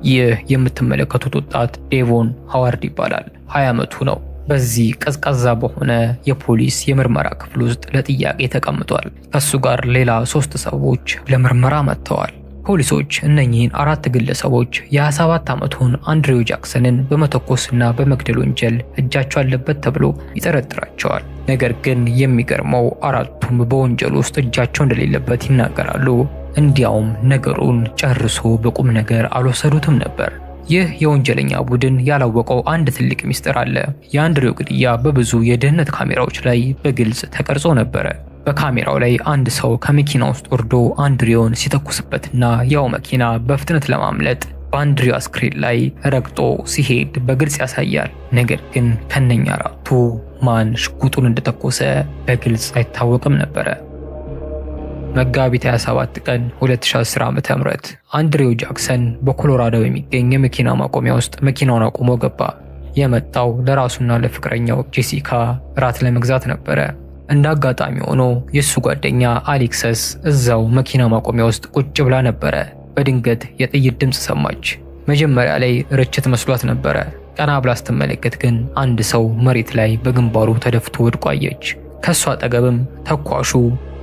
ይህ የምትመለከቱት ወጣት ዴቮን ሃዋርድ ይባላል። 20 ዓመቱ ነው። በዚህ ቀዝቃዛ በሆነ የፖሊስ የምርመራ ክፍል ውስጥ ለጥያቄ ተቀምጧል። ከሱ ጋር ሌላ 3 ሰዎች ለምርመራ መጥተዋል። ፖሊሶች እነኚህን 4 ግለሰቦች የ27 ዓመቱን አንድሬው ጃክሰንን በመተኮስና በመግደል ወንጀል እጃቸው አለበት ተብሎ ይጠረጥራቸዋል። ነገር ግን የሚገርመው 4ቱም በወንጀል ውስጥ እጃቸው እንደሌለበት ይናገራሉ። እንዲያውም ነገሩን ጨርሶ በቁም ነገር አልወሰዱትም ነበር። ይህ የወንጀለኛ ቡድን ያላወቀው አንድ ትልቅ ሚስጥር አለ። የአንድሬው ግድያ በብዙ የደህንነት ካሜራዎች ላይ በግልጽ ተቀርጾ ነበረ። በካሜራው ላይ አንድ ሰው ከመኪና ውስጥ ወርዶ አንድሬውን ሲተኩስበትና ያው መኪና በፍጥነት ለማምለጥ በአንድሬው ስክሪን ላይ ረግጦ ሲሄድ በግልጽ ያሳያል። ነገር ግን ከነኛ 4ቱ ማን ሽጉጡን እንደተኮሰ በግልጽ አይታወቅም ነበረ። መጋቢት 27 ቀን 2010 ዓ.ም አንድሬው ጃክሰን በኮሎራዶ የሚገኝ የመኪና ማቆሚያ ውስጥ መኪናውን አቁሞ ገባ። የመጣው ለራሱና ለፍቅረኛው ጄሲካ ራት ለመግዛት ነበረ። እንደ አጋጣሚ ሆኖ የሱ ጓደኛ አሌክሰስ እዛው መኪና ማቆሚያ ውስጥ ቁጭ ብላ ነበረ። በድንገት የጥይት ድምፅ ሰማች። መጀመሪያ ላይ ርችት መስሏት ነበረ። ቀና ብላ ስትመለከት ግን አንድ ሰው መሬት ላይ በግንባሩ ተደፍቶ ወድቆ አየች። ከሷ አጠገብም ተኳሹ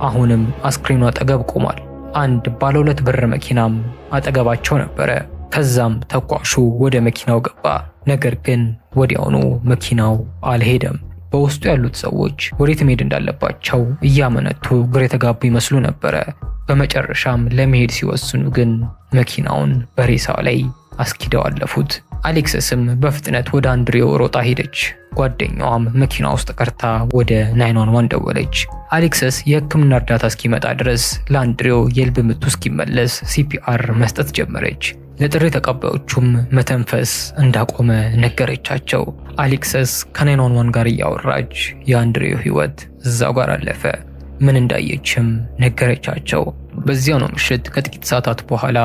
አሁንም አስክሬኑ አጠገብ ቆሟል። አንድ ባለ 2 በር መኪናም አጠገባቸው ነበረ። ከዛም ተኳሹ ወደ መኪናው ገባ። ነገር ግን ወዲያውኑ መኪናው አልሄደም። በውስጡ ያሉት ሰዎች ወዴት መሄድ እንዳለባቸው እያመነቱ ግራ የተጋቡ ይመስሉ ነበረ። በመጨረሻም ለመሄድ ሲወስኑ ግን መኪናውን በሬሳው ላይ አስኪደው አለፉት። አሌክሰስም በፍጥነት ወደ አንድሬው ሮጣ ሄደች። ጓደኛዋም መኪና ውስጥ ቀርታ ወደ 911 ደወለች። አሌክሰስ የሕክምና እርዳታ እስኪመጣ ድረስ ለአንድሬው የልብ ምቱ እስኪመለስ ሲፒአር መስጠት ጀመረች። ለጥሪ ተቀባዮቹም መተንፈስ እንዳቆመ ነገረቻቸው። አሌክሰስ ከ911 ጋር እያወራች የአንድሬው ሕይወት እዛው ጋር አለፈ። ምን እንዳየችም ነገረቻቸው። በዚያው ነው ምሽት ከጥቂት ሰዓታት በኋላ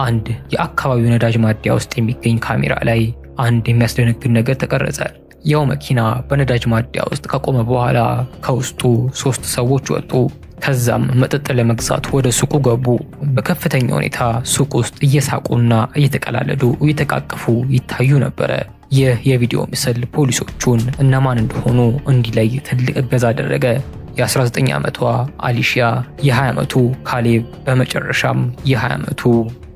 አንድ የአካባቢው ነዳጅ ማደያ ውስጥ የሚገኝ ካሜራ ላይ አንድ የሚያስደነግጥ ነገር ተቀረጸ። ያው መኪና በነዳጅ ማደያ ውስጥ ከቆመ በኋላ ከውስጡ 3 ሰዎች ወጡ። ከዛም መጠጥ ለመግዛት ወደ ሱቁ ገቡ። በከፍተኛ ሁኔታ ሱቅ ውስጥ እየሳቁና እየተቀላለዱ እየተቃቀፉ ይታዩ ነበረ። ይህ የቪዲዮ ምስል ፖሊሶቹን እነማን እንደሆኑ እንዲለይ ትልቅ እገዛ አደረገ። የ19 ዓመቷ አሊሺያ፣ የ20 ዓመቱ ካሌብ፣ በመጨረሻም የ20 ዓመቱ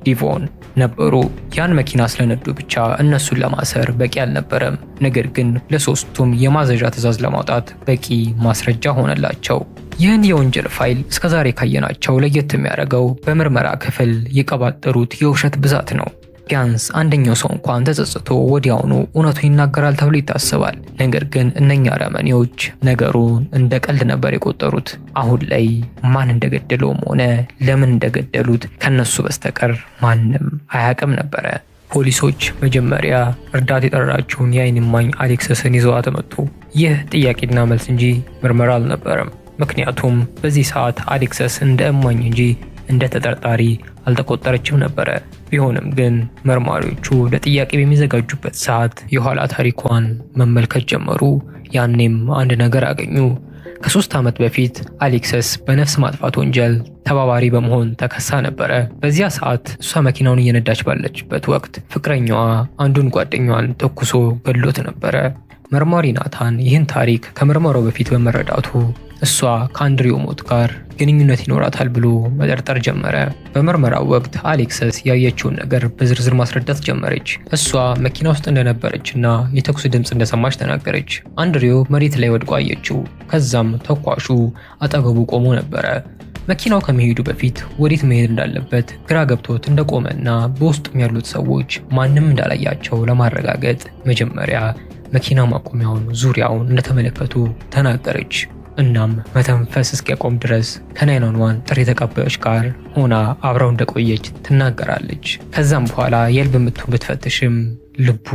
ዲቮን ነበሩ። ያን መኪና ስለነዱ ብቻ እነሱን ለማሰር በቂ አልነበረም። ነገር ግን ለሶስቱም የማዘዣ ትዕዛዝ ለማውጣት በቂ ማስረጃ ሆነላቸው። ይህን የወንጀል ፋይል እስከዛሬ ካየናቸው ለየት የሚያደርገው በምርመራ ክፍል የቀባጠሩት የውሸት ብዛት ነው። ቢያንስ አንደኛው ሰው እንኳን ተጸጽቶ ወዲያውኑ እውነቱን ይናገራል ተብሎ ይታሰባል። ነገር ግን እነኛ አረመኔዎች ነገሩን እንደ ቀልድ ነበር የቆጠሩት። አሁን ላይ ማን እንደገደለውም ሆነ ለምን እንደገደሉት ከነሱ በስተቀር ማንም አያውቅም ነበረ። ፖሊሶች መጀመሪያ እርዳታ የጠራችውን የዓይን እማኝ አሌክሰስን ይዘዋት መጡ። ይህ ጥያቄና መልስ እንጂ ምርመራ አልነበረም። ምክንያቱም በዚህ ሰዓት አሌክሰስ እንደ እማኝ እንጂ እንደ ተጠርጣሪ አልተቆጠረችም ነበረ። ቢሆንም ግን መርማሪዎቹ ለጥያቄ በሚዘጋጁበት ሰዓት የኋላ ታሪኳን መመልከት ጀመሩ። ያኔም አንድ ነገር አገኙ። ከ3 ዓመት በፊት አሌክሰስ በነፍስ ማጥፋት ወንጀል ተባባሪ በመሆን ተከሳ ነበረ። በዚያ ሰዓት እሷ መኪናውን እየነዳች ባለችበት ወቅት ፍቅረኛዋ አንዱን ጓደኛዋን ተኩሶ ገድሎት ነበረ። መርማሪ ናታን ይህን ታሪክ ከምርመራው በፊት በመረዳቱ እሷ ከአንድሬው ሞት ጋር ግንኙነት ይኖራታል ብሎ መጠርጠር ጀመረ። በምርመራው ወቅት አሌክሰስ ያየችውን ነገር በዝርዝር ማስረዳት ጀመረች። እሷ መኪና ውስጥ እንደነበረችና የተኩስ ድምፅ እንደሰማች ተናገረች። አንድሬው መሬት ላይ ወድቆ አየችው። ከዛም ተኳሹ አጠገቡ ቆሞ ነበረ። መኪናው ከመሄዱ በፊት ወዴት መሄድ እንዳለበት ግራ ገብቶት እንደቆመና በውስጡም ያሉት ሰዎች ማንም እንዳላያቸው ለማረጋገጥ መጀመሪያ መኪና ማቆሚያውን ዙሪያውን እንደተመለከቱ ተናገረች። እናም መተንፈስ እስኪያቆም ድረስ ከ911 ጥሪ ተቀባዮች ጋር ሆና አብረው እንደቆየች ትናገራለች። ከዛም በኋላ የልብ ምቱን ብትፈትሽም ልቡ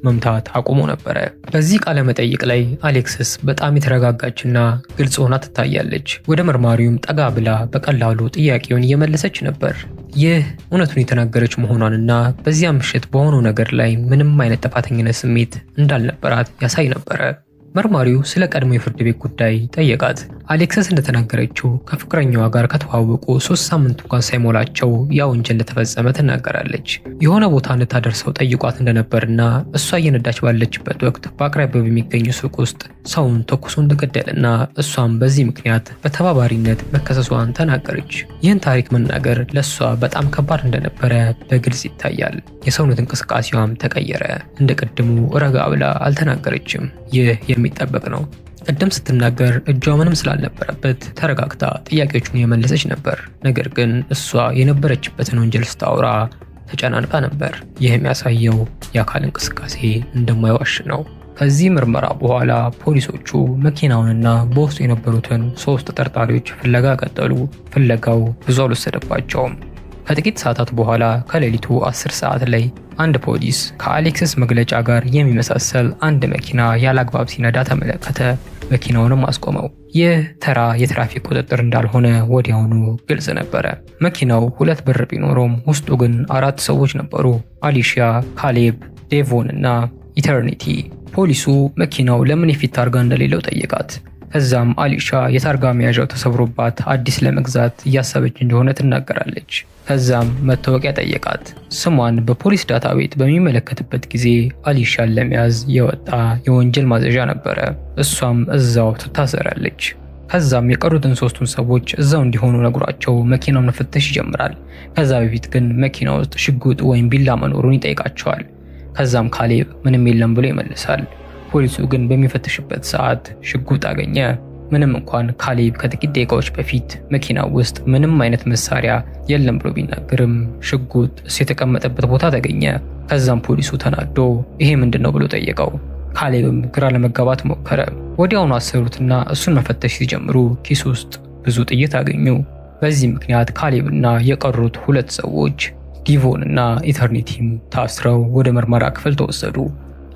መምታት አቁሞ ነበረ። በዚህ ቃለ መጠይቅ ላይ አሌክሰስ በጣም የተረጋጋችና ግልጽ ሆና ትታያለች። ወደ መርማሪውም ጠጋ ብላ በቀላሉ ጥያቄውን እየመለሰች ነበር። ይህ እውነቱን የተናገረች መሆኗንና በዚያ ምሽት በሆነው ነገር ላይ ምንም አይነት ጥፋተኝነት ስሜት እንዳልነበራት ያሳይ ነበረ። መርማሪው ስለ ቀድሞ የፍርድ ቤት ጉዳይ ጠየቃት። አሌክሲስ እንደተናገረችው ከፍቅረኛዋ ጋር ከተዋወቁ 3 ሳምንት እንኳን ሳይሞላቸው ያ ወንጀል እንደተፈጸመ ትናገራለች። የሆነ ቦታ እንድታደርሰው ጠይቋት እንደነበርና እሷ እየነዳች ባለችበት ወቅት በአቅራቢያው በሚገኝ ሱቅ ውስጥ ሰውን ተኩሶ እንደገደለና እሷም በዚህ ምክንያት በተባባሪነት መከሰሷን ተናገረች። ይህን ታሪክ መናገር ለእሷ በጣም ከባድ እንደነበረ በግልጽ ይታያል። የሰውነት እንቅስቃሴዋም ተቀየረ። እንደ ቅድሙ ረጋ ብላ አልተናገረችም። ይህ የሚጠበቅ ነው። ቀደም ስትናገር እጇ ምንም ስላልነበረበት ተረጋግታ ጥያቄዎቹን የመለሰች ነበር። ነገር ግን እሷ የነበረችበትን ወንጀል ስታወራ ተጨናንቃ ነበር። ይህ የሚያሳየው የአካል እንቅስቃሴ እንደማይዋሽ ነው። ከዚህ ምርመራ በኋላ ፖሊሶቹ መኪናውንና በውስጡ የነበሩትን 3 ተጠርጣሪዎች ፍለጋ ቀጠሉ። ፍለጋው ብዙ አልወሰደባቸውም። ከጥቂት ሰዓታት በኋላ ከሌሊቱ 10 ሰዓት ላይ አንድ ፖሊስ ከአሌክሲስ መግለጫ ጋር የሚመሳሰል አንድ መኪና ያላግባብ ሲነዳ ተመለከተ። መኪናውንም አስቆመው። ይህ ተራ የትራፊክ ቁጥጥር እንዳልሆነ ወዲያውኑ ግልጽ ነበረ። መኪናው 2 በር ቢኖረውም ውስጡ ግን 4 ሰዎች ነበሩ። አሊሺያ፣ ካሌብ፣ ዴቮን እና ኢተርኒቲ። ፖሊሱ መኪናው ለምን የፊት ታርጋ እንደሌለው ጠየቃት። ከዛም አሊሻ የታርጋ መያዣው ተሰብሮባት አዲስ ለመግዛት እያሰበች እንደሆነ ትናገራለች። ከዛም መታወቂያ ጠየቃት። ስሟን በፖሊስ ዳታ ቤት በሚመለከትበት ጊዜ አሊሻን ለመያዝ የወጣ የወንጀል ማዘዣ ነበረ። እሷም እዛው ትታሰራለች። ከዛም የቀሩትን 3ቱን ሰዎች እዛው እንዲሆኑ ነግሯቸው መኪናውን መፈተሽ ይጀምራል። ከዛ በፊት ግን መኪና ውስጥ ሽጉጥ ወይም ቢላ መኖሩን ይጠይቃቸዋል። ከዛም ካሌብ ምንም የለም ብሎ ይመልሳል። ፖሊሱ ግን በሚፈትሽበት ሰዓት ሽጉጥ አገኘ። ምንም እንኳን ካሌብ ከጥቂት ደቂቃዎች በፊት መኪናው ውስጥ ምንም አይነት መሳሪያ የለም ብሎ ቢናገርም ሽጉጥ እሱ የተቀመጠበት ቦታ ተገኘ። ከዛም ፖሊሱ ተናዶ ይሄ ምንድነው ብሎ ጠየቀው። ካሌብም ግራ ለመጋባት ሞከረ። ወዲያውኑ አሰሩትና እሱን መፈተሽ ሲጀምሩ ኪስ ውስጥ ብዙ ጥይት አገኙ። በዚህ ምክንያት ካሌብና የቀሩት 2 ሰዎች ዲቮን እና ኢተርኒቲም ታስረው ወደ ምርመራ ክፍል ተወሰዱ።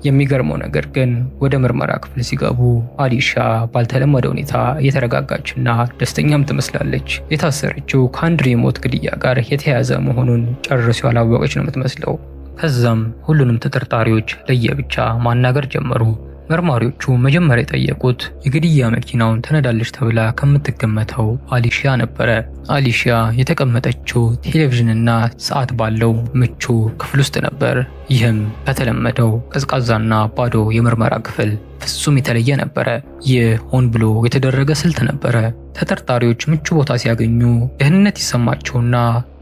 የሚገርመው ነገር ግን ወደ ምርመራ ክፍል ሲገቡ አሊሻ ባልተለመደ ሁኔታ የተረጋጋችና ደስተኛም ትመስላለች። የታሰረችው ከአንድ የሞት ግድያ ጋር የተያያዘ መሆኑን ጨርሶ ያላወቀች ነው የምትመስለው። ከዛም ሁሉንም ተጠርጣሪዎች ለየብቻ ማናገር ጀመሩ። መርማሪዎቹ መጀመሪያ የጠየቁት የግድያ መኪናውን ትነዳለች ተብላ ከምትገመተው አሊሺያ ነበረ። አሊሺያ የተቀመጠችው ቴሌቪዥንና ሰዓት ባለው ምቹ ክፍል ውስጥ ነበር። ይህም ከተለመደው ቀዝቃዛና ባዶ የምርመራ ክፍል ፍጹም የተለየ ነበረ። ይህ ሆን ብሎ የተደረገ ስልት ነበረ። ተጠርጣሪዎች ምቹ ቦታ ሲያገኙ ደህንነት ይሰማቸውና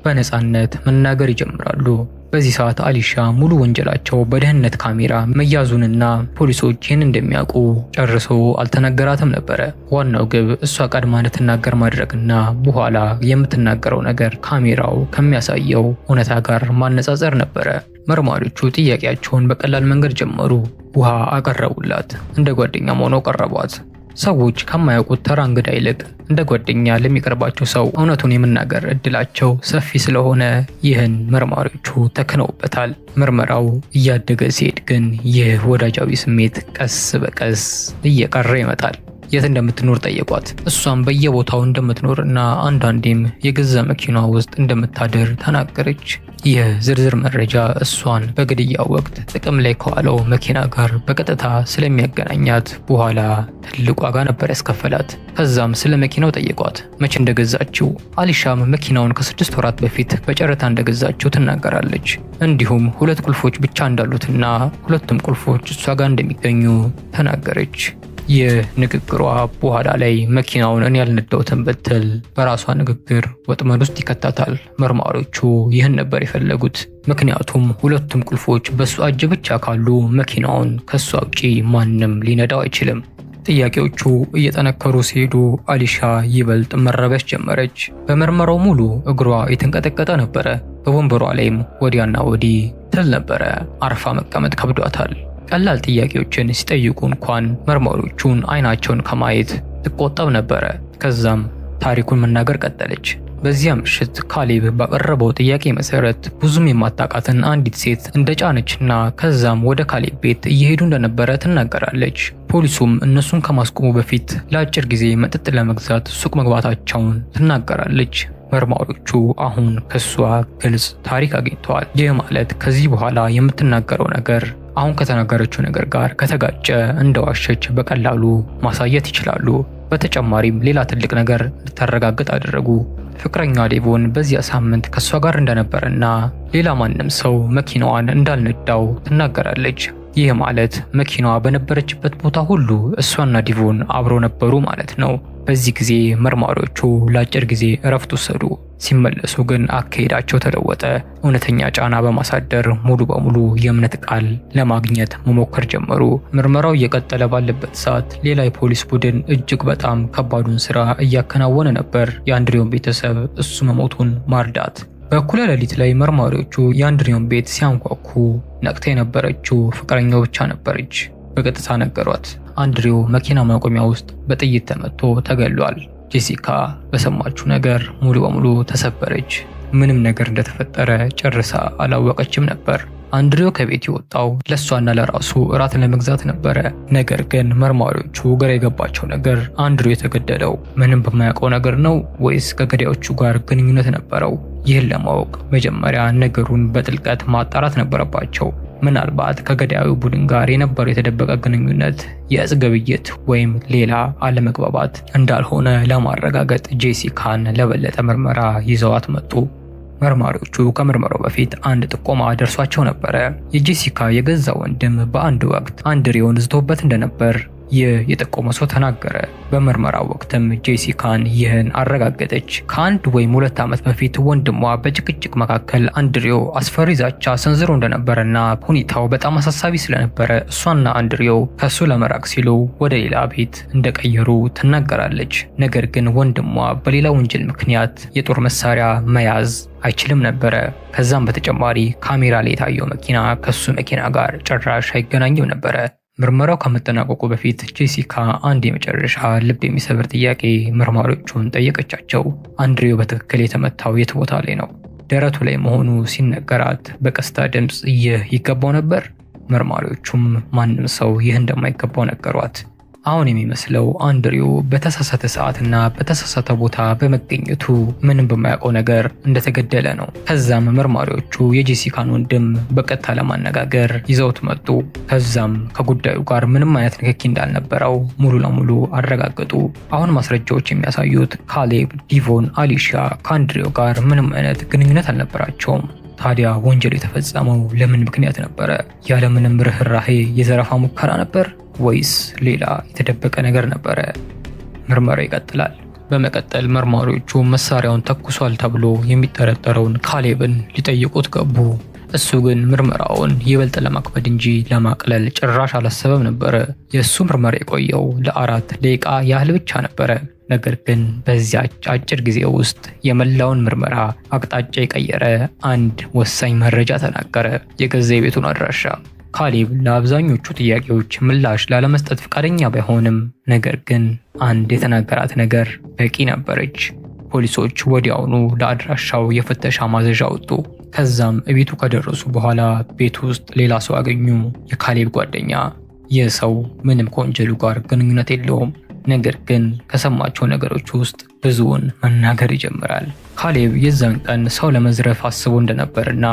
በነፃነት መናገር ይጀምራሉ። በዚህ ሰዓት አሊሻ ሙሉ ወንጀላቸው በደህንነት ካሜራ መያዙንና ፖሊሶች ይህን እንደሚያውቁ ጨርሶ አልተነገራትም ነበረ። ዋናው ግብ እሷ ቀድማ እንድትናገር ማድረግና በኋላ የምትናገረው ነገር ካሜራው ከሚያሳየው እውነታ ጋር ማነጻጸር ነበረ። መርማሪዎቹ ጥያቄያቸውን በቀላል መንገድ ጀመሩ። ውሃ አቀረቡላት። እንደ ጓደኛም ሆነው ቀረቧት። ሰዎች ከማያውቁት ተራ እንግዳ ይልቅ እንደ ጓደኛ ለሚቀርባቸው ሰው እውነቱን የመናገር እድላቸው ሰፊ ስለሆነ ይህን መርማሪዎቹ ተክነውበታል። ምርመራው እያደገ ሲሄድ ግን ይህ ወዳጃዊ ስሜት ቀስ በቀስ እየቀረ ይመጣል። የት እንደምትኖር ጠየቋት። እሷም በየቦታው እንደምትኖርና አንዳንዴም የገዛ መኪናዋ ውስጥ እንደምታድር ተናገረች። ይህ ዝርዝር መረጃ እሷን በግድያው ወቅት ጥቅም ላይ ከዋለው መኪና ጋር በቀጥታ ስለሚያገናኛት በኋላ ትልቅ ዋጋ ነበር ያስከፈላት። ከዛም ስለ መኪናው ጠየቋት፣ መቼ እንደገዛችው። አሊሻም መኪናውን ከ6 ወራት በፊት በጨረታ እንደገዛችው ትናገራለች። እንዲሁም 2 ቁልፎች ብቻ እንዳሉትና 2ቱም ቁልፎች እሷ ጋር እንደሚገኙ ተናገረች። ይህ ንግግሯ በኋላ ላይ መኪናውን እኔ ያልነዳሁትን ብትል በራሷ ንግግር ወጥመድ ውስጥ ይከታታል። መርማሪዎቹ ይህን ነበር የፈለጉት። ምክንያቱም 2ቱም ቁልፎች በሷ እጅ ብቻ ካሉ መኪናውን ከሷ ውጪ ማንም ሊነዳው አይችልም። ጥያቄዎቹ እየጠነከሩ ሲሄዱ አሊሻ ይበልጥ መረበሽ ጀመረች። በምርመራው ሙሉ እግሯ የተንቀጠቀጠ ነበረ። በወንበሯ ላይም ወዲያና ወዲህ ትል ነበረ። አርፋ መቀመጥ ከብዷታል። ቀላል ጥያቄዎችን ሲጠይቁ እንኳን መርማሪዎቹን አይናቸውን ከማየት ትቆጠብ ነበረ። ከዛም ታሪኩን መናገር ቀጠለች። በዚያ ምሽት ካሌብ ባቀረበው ጥያቄ መሰረት ብዙም የማታውቃትን አንዲት ሴት እንደጫነችና ከዛም ወደ ካሌብ ቤት እየሄዱ እንደነበረ ትናገራለች። ፖሊሱም እነሱን ከማስቆሙ በፊት ለአጭር ጊዜ መጠጥ ለመግዛት ሱቅ መግባታቸውን ትናገራለች። መርማሪዎቹ አሁን ከሷ ግልጽ ታሪክ አግኝተዋል። ይህ ማለት ከዚህ በኋላ የምትናገረው ነገር አሁን ከተናገረችው ነገር ጋር ከተጋጨ እንደዋሸች በቀላሉ ማሳየት ይችላሉ። በተጨማሪም ሌላ ትልቅ ነገር እንድታረጋግጥ አደረጉ። ፍቅረኛዋ ዴቮን በዚያ ሳምንት ከሷ ጋር እንደነበረና ሌላ ማንም ሰው መኪናዋን እንዳልነዳው ትናገራለች። ይህ ማለት መኪናዋ በነበረችበት ቦታ ሁሉ እሷና ዴቮን አብሮ ነበሩ ማለት ነው። በዚህ ጊዜ መርማሪዎቹ ለአጭር ጊዜ እረፍት ወሰዱ። ሲመለሱ ግን አካሄዳቸው ተለወጠ። እውነተኛ ጫና በማሳደር ሙሉ በሙሉ የእምነት ቃል ለማግኘት መሞከር ጀመሩ። ምርመራው እየቀጠለ ባለበት ሰዓት ሌላ የፖሊስ ቡድን እጅግ በጣም ከባዱን ስራ እያከናወነ ነበር። የአንድሪዮን ቤተሰብ እሱ መሞቱን ማርዳት። በእኩለ ሌሊት ላይ መርማሪዎቹ የአንድሪዮን ቤት ሲያንኳኩ ነቅታ የነበረችው ፍቅረኛው ብቻ ነበረች። በቀጥታ ነገሯት። አንድሪዮ መኪና ማቆሚያ ውስጥ በጥይት ተመቶ ተገሏል። ጄሲካ በሰማችው ነገር ሙሉ በሙሉ ተሰበረች። ምንም ነገር እንደተፈጠረ ጨርሳ አላወቀችም ነበር። አንድሪዮ ከቤት የወጣው ለሷና ለራሱ እራት ለመግዛት ነበረ። ነገር ግን መርማሪዎቹ ግራ የገባቸው ነገር አንድሪዮ የተገደለው ምንም በማያውቀው ነገር ነው ወይስ ከገዳዮቹ ጋር ግንኙነት ነበረው? ይህን ለማወቅ መጀመሪያ ነገሩን በጥልቀት ማጣራት ነበረባቸው። ምናልባት ከገዳዩ ቡድን ጋር የነበረው የተደበቀ ግንኙነት የእጽ ግብይት ወይም ሌላ አለመግባባት እንዳልሆነ ለማረጋገጥ ጄሲካን ለበለጠ ምርመራ ይዘዋት መጡ። መርማሪዎቹ ከምርመራው በፊት አንድ ጥቆማ ደርሷቸው ነበረ። የጄሲካ የገዛ ወንድም በአንድ ወቅት አንድሪዮን ዝቶበት እንደነበር ይህ የጠቆመ ሰው ተናገረ። በምርመራው ወቅትም ጄሲካን ይህን አረጋገጠች። ከአንድ ወይም 2 ዓመት በፊት ወንድሟ በጭቅጭቅ መካከል አንድሪዮ አስፈሪ ዛቻ ሰንዝሮ እንደነበረና ሁኔታው በጣም አሳሳቢ ስለነበረ እሷና አንድሪዮ ከሱ ለመራቅ ሲሉ ወደ ሌላ ቤት እንደቀየሩ ትናገራለች። ነገር ግን ወንድሟ በሌላ ወንጀል ምክንያት የጦር መሳሪያ መያዝ አይችልም ነበረ። ከዛም በተጨማሪ ካሜራ ላይ የታየው መኪና ከሱ መኪና ጋር ጭራሽ አይገናኝም ነበረ። ምርመራው ከመጠናቀቁ በፊት ጄሲካ አንድ የመጨረሻ ልብ የሚሰብር ጥያቄ መርማሪዎቹን ጠየቀቻቸው። አንድሪዮ በትክክል የተመታው የት ቦታ ላይ ነው? ደረቱ ላይ መሆኑ ሲነገራት በቀስታ ድምፅ ይህ ይገባው ነበር? መርማሪዎቹም ማንም ሰው ይህ እንደማይገባው ነገሯት። አሁን የሚመስለው አንድሪዮ በተሳሳተ ሰዓትና በተሳሳተ ቦታ በመገኘቱ ምንም በማያውቀው ነገር እንደተገደለ ነው። ከዛም መርማሪዎቹ የጄሲካን ወንድም በቀጥታ ለማነጋገር ይዘውት መጡ። ከዛም ከጉዳዩ ጋር ምንም አይነት ንክኪ እንዳልነበረው ሙሉ ለሙሉ አረጋገጡ። አሁን ማስረጃዎች የሚያሳዩት ካሌብ፣ ዲቮን፣ አሊሺያ ከአንድሪዮ ጋር ምንም አይነት ግንኙነት አልነበራቸውም። ታዲያ ወንጀሉ የተፈጸመው ለምን ምክንያት ነበረ? ያለምንም ርህራሄ የዘረፋ ሙከራ ነበር ወይስ ሌላ የተደበቀ ነገር ነበረ? ምርመራው ይቀጥላል። በመቀጠል መርማሪዎቹ መሳሪያውን ተኩሷል ተብሎ የሚጠረጠረውን ካሌብን ሊጠይቁት ገቡ። እሱ ግን ምርመራውን ይበልጥ ለማክበድ እንጂ ለማቅለል ጭራሽ አላሰበም ነበረ። የእሱ ምርመራ የቆየው ለ4 ደቂቃ ያህል ብቻ ነበረ። ነገር ግን በዚያች አጭር ጊዜ ውስጥ የመላውን ምርመራ አቅጣጫ የቀየረ አንድ ወሳኝ መረጃ ተናገረ። የገዛ የቤቱን አድራሻ። ካሌብ ለአብዛኞቹ ጥያቄዎች ምላሽ ላለመስጠት ፈቃደኛ ባይሆንም ነገር ግን አንድ የተናገራት ነገር በቂ ነበረች። ፖሊሶች ወዲያውኑ ለአድራሻው የፍተሻ ማዘዣ ወጡ። ከዛም እቤቱ ከደረሱ በኋላ ቤት ውስጥ ሌላ ሰው አገኙ። የካሌብ ጓደኛ። ይህ ሰው ምንም ከወንጀሉ ጋር ግንኙነት የለውም። ነገር ግን ከሰማቸው ነገሮች ውስጥ ብዙውን መናገር ይጀምራል። ካሌብ የዛን ቀን ሰው ለመዝረፍ አስቦ እንደነበርና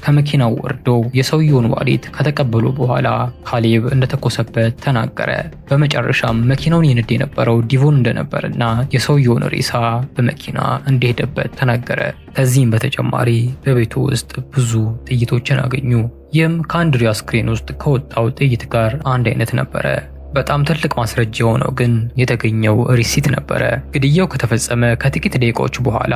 ከመኪናው ወርዶ የሰውየውን ዋሌት ከተቀበሉ በኋላ ካሌብ እንደተኮሰበት ተናገረ። በመጨረሻም መኪናውን ይነዳ የነበረው ዲቮን እንደነበርና የሰውየውን ሬሳ በመኪና እንደሄደበት ተናገረ። ከዚህም በተጨማሪ በቤቱ ውስጥ ብዙ ጥይቶችን አገኙ። ይህም ከአንድሪዮ አስክሬን ውስጥ ከወጣው ጥይት ጋር አንድ አይነት ነበረ። በጣም ትልቅ ማስረጃ የሆነው ግን የተገኘው ሪሲት ነበረ። ግድያው ከተፈጸመ ከጥቂት ደቂቃዎች በኋላ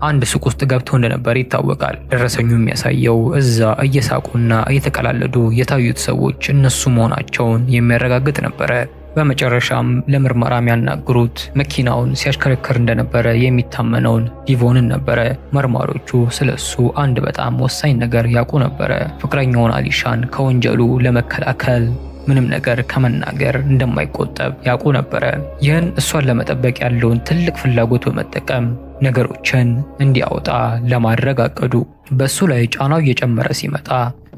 አንድ ሱቅ ውስጥ ገብቶ እንደነበር ይታወቃል። ደረሰኙ የሚያሳየው እዛ እየሳቁና እየተቀላለዱ የታዩት ሰዎች እነሱ መሆናቸውን የሚያረጋግጥ ነበረ። በመጨረሻም ለምርመራ የሚያናግሩት መኪናውን ሲያሽከረክር እንደነበረ የሚታመነውን ዲቮንን ነበረ። መርማሪዎቹ ስለሱ አንድ በጣም ወሳኝ ነገር ያውቁ ነበረ። ፍቅረኛውን አሊሻን ከወንጀሉ ለመከላከል ምንም ነገር ከመናገር እንደማይቆጠብ ያውቁ ነበረ። ይህን እሷን ለመጠበቅ ያለውን ትልቅ ፍላጎት በመጠቀም ነገሮችን እንዲያወጣ ለማድረግ አቀዱ። በሱ ላይ ጫናው እየጨመረ ሲመጣ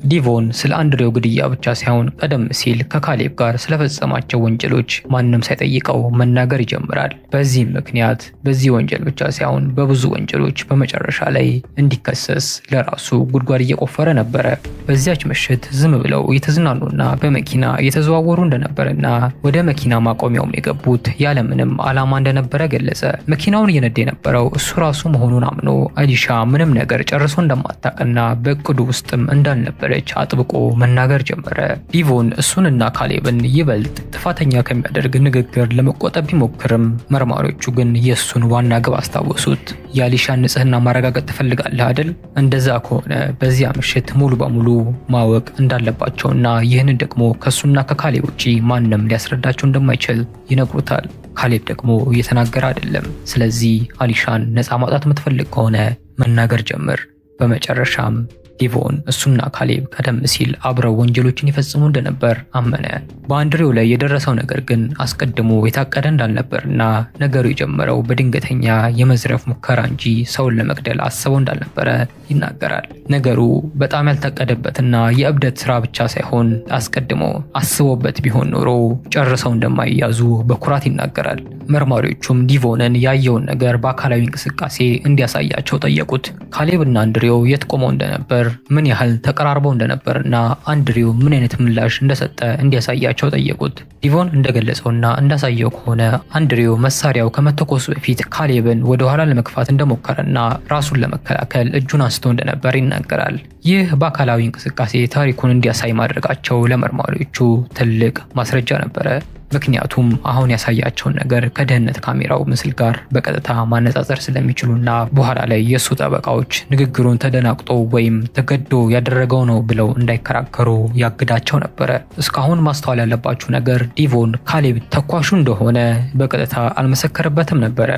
ዲቮን ስለ አንድሬው ግድያ ብቻ ሳይሆን ቀደም ሲል ከካሌብ ጋር ስለፈጸማቸው ወንጀሎች ማንም ሳይጠይቀው መናገር ይጀምራል። በዚህም ምክንያት በዚህ ወንጀል ብቻ ሳይሆን በብዙ ወንጀሎች በመጨረሻ ላይ እንዲከሰስ ለራሱ ጉድጓድ እየቆፈረ ነበረ። በዚያች ምሽት ዝም ብለው እየተዝናኑና በመኪና እየተዘዋወሩ እንደነበረና ወደ መኪና ማቆሚያውም የገቡት ያለምንም ዓላማ እንደነበረ ገለጸ። መኪናውን እየነዳ የነበረው እሱ ራሱ መሆኑን አምኖ አሊሻ ምንም ነገር ጨርሶ እንደማታውቅና በእቅዱ ውስጥም እንዳልነበረ አጥብቆ መናገር ጀመረ። ዲቮን እሱንና ካሌብን ይበልጥ ጥፋተኛ ከሚያደርግ ንግግር ለመቆጠብ ቢሞክርም መርማሪዎቹ ግን የሱን ዋና ግብ አስታወሱት። የአሊሻን ንጽህና ማረጋገጥ ትፈልጋለህ አይደል? እንደዛ ከሆነ በዚያ ምሽት ሙሉ በሙሉ ማወቅ እንዳለባቸውና ይህንን ደግሞ ከሱና ከካሌብ ውጪ ማንም ሊያስረዳቸው እንደማይችል ይነግሩታል። ካሌብ ደግሞ እየተናገረ አይደለም። ስለዚህ አሊሻን ነፃ ማውጣት የምትፈልግ ከሆነ መናገር ጀምር። በመጨረሻም ዲቮን እሱና ካሌብ ቀደም ሲል አብረው ወንጀሎችን ይፈጽሙ እንደነበር አመነ። በአንድሬው ላይ የደረሰው ነገር ግን አስቀድሞ የታቀደ እንዳልነበርና ነገሩ የጀመረው በድንገተኛ የመዝረፍ ሙከራ እንጂ ሰውን ለመግደል አስበው እንዳልነበረ ይናገራል። ነገሩ በጣም ያልታቀደበትና የእብደት ስራ ብቻ ሳይሆን አስቀድሞ አስቦበት ቢሆን ኖሮ ጨርሰው እንደማይያዙ በኩራት ይናገራል። መርማሪዎቹም ዲቮንን ያየውን ነገር በአካላዊ እንቅስቃሴ እንዲያሳያቸው ጠየቁት። ካሌብና አንድሬው የት ቆመው እንደነበር፣ ምን ያህል ተቀራርበው እንደነበርና አንድሬው ምን አይነት ምላሽ እንደሰጠ እንዲያሳያቸው ጠየቁት። ዲቮን እንደገለጸውና እንዳሳየው ከሆነ አንድሬው መሳሪያው ከመተኮሱ በፊት ካሌብን ወደ ኋላ ለመግፋት እንደሞከረና ራሱን ለመከላከል እጁን አንስቶ እንደነበር ይናገራል። ይህ በአካላዊ እንቅስቃሴ ታሪኩን እንዲያሳይ ማድረጋቸው ለመርማሪዎቹ ትልቅ ማስረጃ ነበረ። ምክንያቱም አሁን ያሳያቸውን ነገር ከደህንነት ካሜራው ምስል ጋር በቀጥታ ማነጻጸር ስለሚችሉና በኋላ ላይ የሱ ጠበቃዎች ንግግሩን ተደናቅጦ ወይም ተገዶ ያደረገው ነው ብለው እንዳይከራከሩ ያግዳቸው ነበረ። እስካሁን ማስተዋል ያለባችሁ ነገር ዲቮን ካሌብ ተኳሹ እንደሆነ በቀጥታ አልመሰከረበትም ነበረ።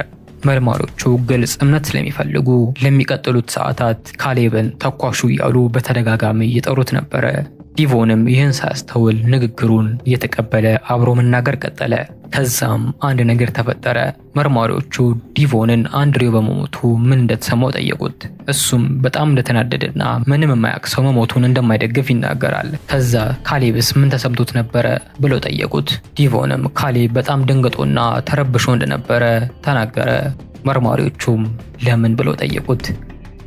መርማሪዎቹ ግልጽ እምነት ስለሚፈልጉ ለሚቀጥሉት ሰዓታት ካሌብን ተኳሹ እያሉ በተደጋጋሚ እየጠሩት ነበረ። ዲቮንም ይህን ሳያስተውል ንግግሩን እየተቀበለ አብሮ መናገር ቀጠለ። ከዛም አንድ ነገር ተፈጠረ። መርማሪዎቹ ዲቮንን አንድሬው በመሞቱ ምን እንደተሰማው ጠየቁት። እሱም በጣም እንደተናደደና ምንም የማያውቅ ሰው መሞቱን እንደማይደግፍ ይናገራል። ከዛ ካሌብስ ምን ተሰምቶት ነበረ ብለው ጠየቁት። ዲቮንም ካሌብ በጣም ደንግጦና ተረብሾ እንደነበረ ተናገረ። መርማሪዎቹም ለምን ብለው ጠየቁት።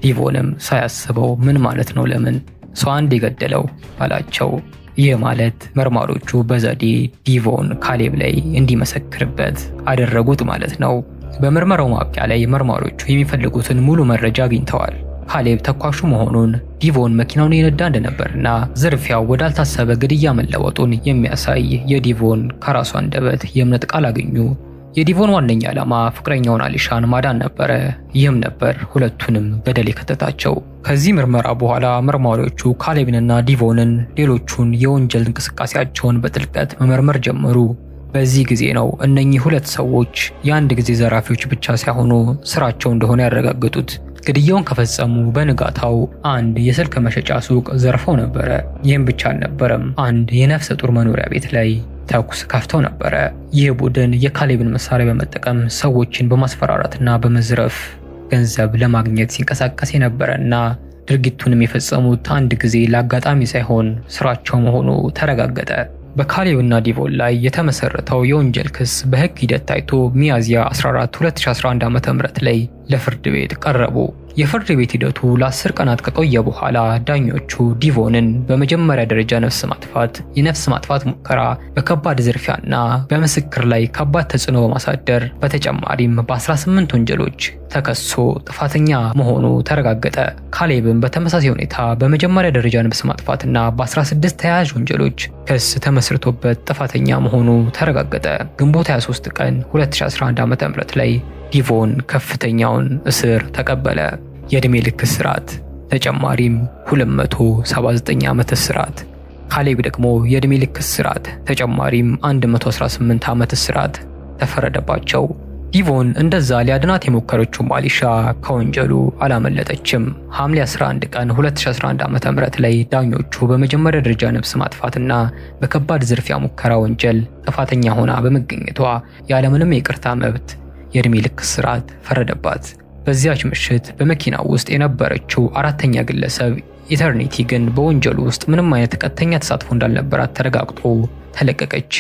ዲቮንም ሳያስበው ምን ማለት ነው ለምን ሰው አንድ የገደለው አላቸው። ይህ ማለት መርማሪዎቹ በዘዴ ዲቮን ካሌብ ላይ እንዲመሰክርበት አደረጉት ማለት ነው። በምርመራው ማብቂያ ላይ መርማሪዎቹ የሚፈልጉትን ሙሉ መረጃ አግኝተዋል። ካሌብ ተኳሹ መሆኑን፣ ዲቮን መኪናውን የነዳ እንደነበርና ዝርፊያው ወዳልታሰበ ግድያ መለወጡን የሚያሳይ የዲቮን ከራሱ አንደበት የእምነት ቃል አገኙ። የዲቮን ዋነኛ ዓላማ ፍቅረኛውን አሊሻን ማዳን ነበረ። ይህም ነበር ሁለቱንም ገደል የከተታቸው። ከዚህ ምርመራ በኋላ መርማሪዎቹ ካሌብንና ዲቮንን ሌሎቹን የወንጀል እንቅስቃሴያቸውን በጥልቀት መመርመር ጀመሩ። በዚህ ጊዜ ነው እነኚህ ሁለት ሰዎች የአንድ ጊዜ ዘራፊዎች ብቻ ሳይሆኑ ስራቸው እንደሆነ ያረጋገጡት። ግድያውን ከፈጸሙ በንጋታው አንድ የስልክ መሸጫ ሱቅ ዘርፈው ነበረ። ይህም ብቻ አልነበረም፣ አንድ የነፍሰ ጡር መኖሪያ ቤት ላይ ተኩስ ከፍተው ነበረ። ይህ ቡድን የካሌብን መሳሪያ በመጠቀም ሰዎችን በማስፈራራትና በመዝረፍ ገንዘብ ለማግኘት ሲንቀሳቀስ የነበረና ድርጊቱንም የፈጸሙት አንድ ጊዜ ለአጋጣሚ ሳይሆን ስራቸው መሆኑ ተረጋገጠ። በካሌብና ዲቮን ላይ የተመሰረተው የወንጀል ክስ በሕግ ሂደት ታይቶ ሚያዝያ 14 2011 ዓ.ም ላይ ለፍርድ ቤት ቀረቡ። የፍርድ ቤት ሂደቱ ለ10 ቀናት ከቆየ በኋላ ዳኞቹ ዲቮንን በመጀመሪያ ደረጃ ነፍስ ማጥፋት፣ የነፍስ ማጥፋት ሙከራ፣ በከባድ ዝርፊያና በምስክር ላይ ከባድ ተጽዕኖ በማሳደር በተጨማሪም በ18 ወንጀሎች ተከሶ ጥፋተኛ መሆኑ ተረጋገጠ። ካሌብም በተመሳሳይ ሁኔታ በመጀመሪያ ደረጃ ነፍስ ማጥፋትና በ16 ተያያዥ ወንጀሎች ክስ ተመስርቶበት ጥፋተኛ መሆኑ ተረጋገጠ። ግንቦት 23 ቀን 2011 ዓ.ም ላይ ዲቮን ከፍተኛውን እስር ተቀበለ። የዕድሜ ልክ እስራት ተጨማሪም 279 ዓመት እስራት። ካሌብ ደግሞ የዕድሜ ልክ እስራት ተጨማሪም 118 ዓመት እስራት ተፈረደባቸው። ዲቮን እንደዛ ሊያድናት የሞከረችው አሊሻ ከወንጀሉ አላመለጠችም። ሐምሌ 11 ቀን 2011 ዓ.ም ላይ ዳኞቹ በመጀመሪያ ደረጃ ነፍስ ማጥፋትና በከባድ ዝርፊያ ሙከራ ወንጀል ጥፋተኛ ሆና በመገኘቷ ያለምንም የይቅርታ መብት የዕድሜ ልክ እስራት ፈረደባት። በዚያች ምሽት በመኪናው ውስጥ የነበረችው አራተኛ ግለሰብ ኢተርኒቲ ግን በወንጀሉ ውስጥ ምንም አይነት ቀጥተኛ ተሳትፎ እንዳልነበራት ተረጋግጦ ተለቀቀች።